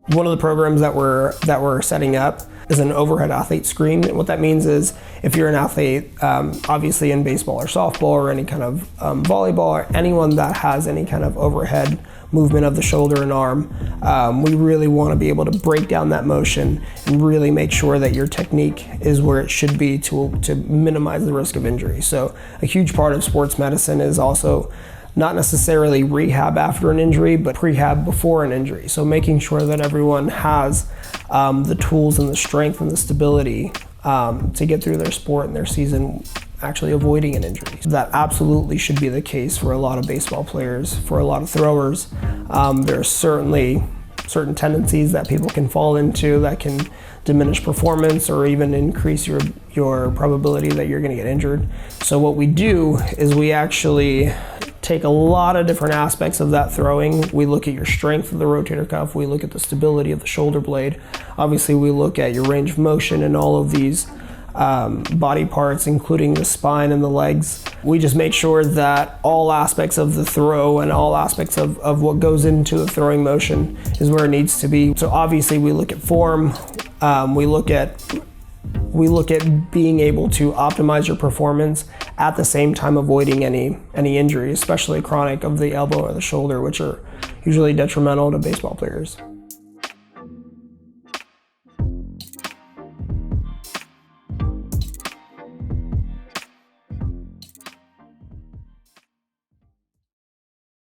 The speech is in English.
One of the programs that we're setting up is an overhead athlete screen. And what that means is if you're an athlete, obviously in baseball or softball or any kind of volleyball, or anyone that has any kind of overhead movement of the shoulder and arm, we really want to be able to break down that motion and really make sure that your technique is where it should be to minimize the risk of injury. So a huge part of sports medicine is also not necessarily rehab after an injury, but prehab before an injury. So making sure that everyone has the tools and the strength and the stability to get through their sport and their season, actually avoiding an injury. So that absolutely should be the case for a lot of baseball players, for a lot of throwers. There are certainly certain tendencies that people can fall into that can diminish performance or even increase your probability that you're going to get injured. So what we do is we actually take a lot of different aspects of that throwing. We look at your strength of the rotator cuff, we look at the stability of the shoulder blade. Obviously we look at your range of motion and all of these body parts, including the spine and the legs. We just make sure that all aspects of the throw and all aspects of what goes into the throwing motion is where it needs to be. So obviously we look at form, we look at being able to optimize your performance at the same time avoiding any injury, especially chronic of the elbow or the shoulder, which are usually detrimental to baseball players.